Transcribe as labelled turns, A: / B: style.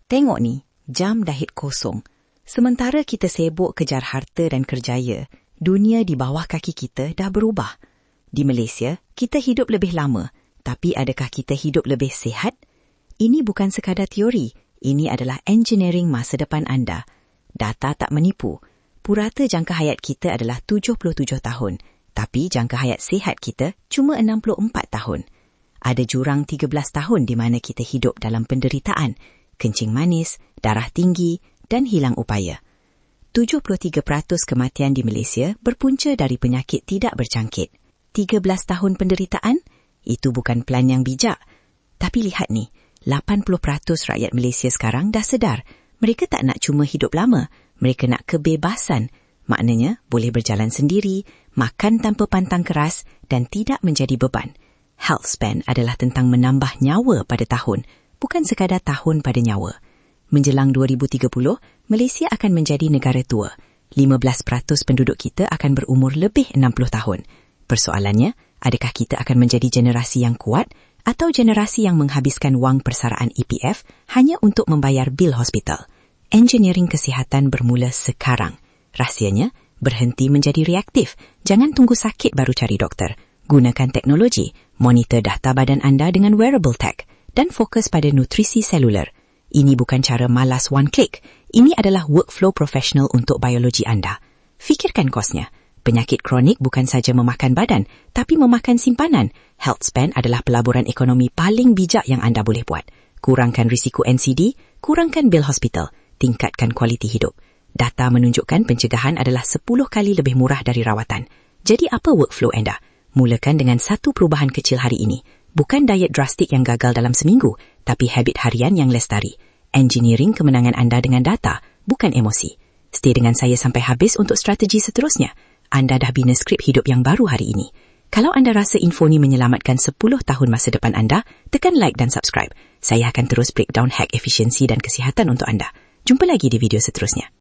A: Tengok ni, jam dah hit kosong. Sementara kita sibuk kejar harta dan kerjaya, dunia di bawah kaki kita dah berubah. Di Malaysia, kita hidup lebih lama, tapi adakah kita hidup lebih sihat? Ini bukan sekadar teori, ini adalah engineering masa depan anda. Data tak menipu. Purata jangka hayat kita adalah 77 tahun, tapi jangka hayat sihat kita cuma 64 tahun. Ada jurang 13 tahun di mana kita hidup dalam penderitaan, kencing manis, darah tinggi dan hilang upaya. 73% kematian di Malaysia berpunca dari penyakit tidak berjangkit. 13 tahun penderitaan? Itu bukan plan yang bijak. Tapi lihat ni, 80% rakyat Malaysia sekarang dah sedar. Mereka tak nak cuma hidup lama, mereka nak kebebasan. Maknanya, boleh berjalan sendiri, makan tanpa pantang keras dan tidak menjadi beban. Health span adalah tentang menambah nyawa pada tahun, bukan sekadar tahun pada nyawa. Menjelang 2030, Malaysia akan menjadi negara tua. 15% penduduk kita akan berumur lebih 60 tahun. Persoalannya, adakah kita akan menjadi generasi yang kuat atau generasi yang menghabiskan wang persaraan EPF hanya untuk membayar bil hospital? Engineering kesihatan bermula sekarang. Rahsianya, berhenti menjadi reaktif. Jangan tunggu sakit baru cari doktor. Gunakan teknologi, monitor data badan anda dengan wearable tech dan fokus pada nutrisi seluler. Ini bukan cara malas one click. Ini adalah workflow profesional untuk biologi anda. Fikirkan kosnya. Penyakit kronik bukan saja memakan badan, tapi memakan simpanan. Health span adalah pelaburan ekonomi paling bijak yang anda boleh buat. Kurangkan risiko NCD, kurangkan bil hospital, tingkatkan kualiti hidup. Data menunjukkan pencegahan adalah 10 kali lebih murah dari rawatan. Jadi apa workflow anda? Mulakan dengan satu perubahan kecil hari ini. Bukan diet drastik yang gagal dalam seminggu, tapi habit harian yang lestari. Engineering kemenangan anda dengan data, bukan emosi. Stay dengan saya sampai habis untuk strategi seterusnya. Anda dah bina skrip hidup yang baru hari ini. Kalau anda rasa info ni menyelamatkan 10 tahun masa depan anda, tekan like dan subscribe. Saya akan terus breakdown hack efisiensi dan kesihatan untuk anda. Jumpa lagi di video seterusnya.